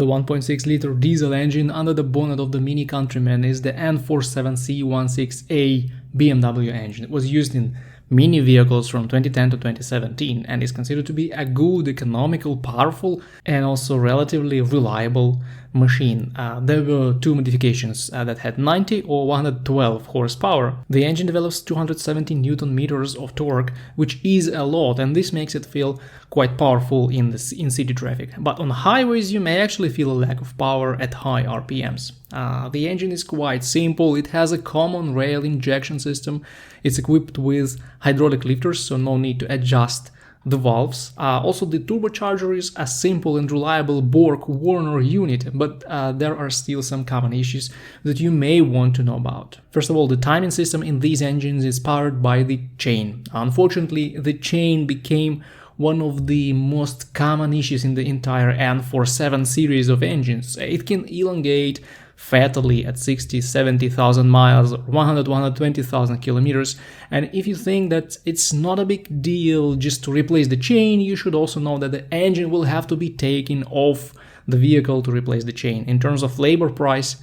The 1.6-liter diesel engine under the bonnet of the Mini Countryman is the N47-C16A BMW engine. It was used in many vehicles from 2010 to 2017 and is considered to be a good, economical, powerful and also relatively reliable machine. There were two modifications that had 90 or 112 horsepower. The engine develops 270 Newton meters of torque, which is a lot, and this makes it feel quite powerful in city traffic. But on highways you may actually feel a lack of power at high RPMs. The engine is quite simple. It has a common rail injection system. It's equipped with hydraulic lifters, so no need to adjust the valves. Also, the turbocharger is a simple and reliable Borg-Warner unit, but there are still some common issues that you may want to know about. First of all, the timing system in these engines is powered by the chain. Unfortunately, the chain became one of the most common issues in the entire N47 series of engines. It can elongate fatally at 60-70,000 miles or 120,000 kilometers, and if you think that it's not a big deal just to replace the chain, you should also know that the engine will have to be taken off the vehicle to replace the chain. In terms of labor price,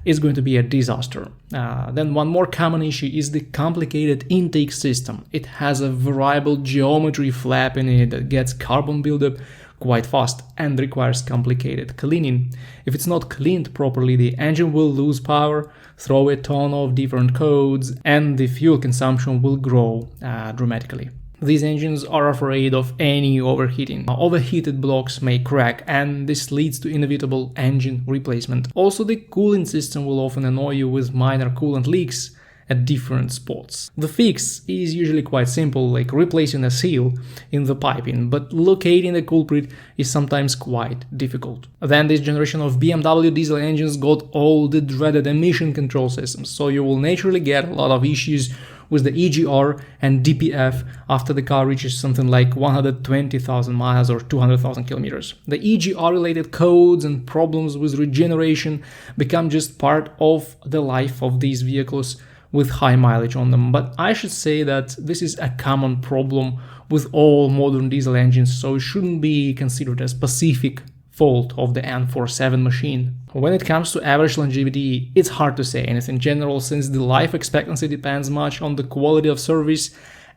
it's going to be a disaster. Then one more common issue is the complicated intake system. It has a variable geometry flap in it that gets carbon buildup quite fast and requires complicated cleaning. If it's not cleaned properly, the engine will lose power, throw a ton of different codes, and the fuel consumption will grow dramatically. These engines are afraid of any overheating. Overheated blocks may crack, and this leads to inevitable engine replacement. Also, the cooling system will often annoy you with minor coolant leaks at different spots. The fix is usually quite simple, like replacing a seal in the piping, but locating the culprit is sometimes quite difficult. Then this generation of BMW diesel engines got all the dreaded emission control systems, so you will naturally get a lot of issues with the EGR and DPF after the car reaches something like 120,000 miles or 200,000 kilometers. The EGR related codes and problems with regeneration become just part of the life of these vehicles with high mileage on them, but I should say that this is a common problem with all modern diesel engines, so it shouldn't be considered a specific fault of the N47 machine. When it comes to average longevity, it's hard to say anything general, since the life expectancy depends much on the quality of service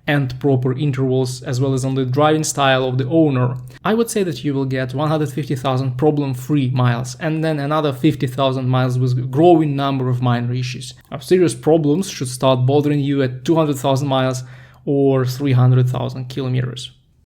and proper intervals, as well as on the driving style of the owner. I would say that you will get 150,000 problem-free miles, and then another 50,000 miles with a growing number of minor issues. Serious problems should start bothering you at 200,000 miles or 300,000 kilometers.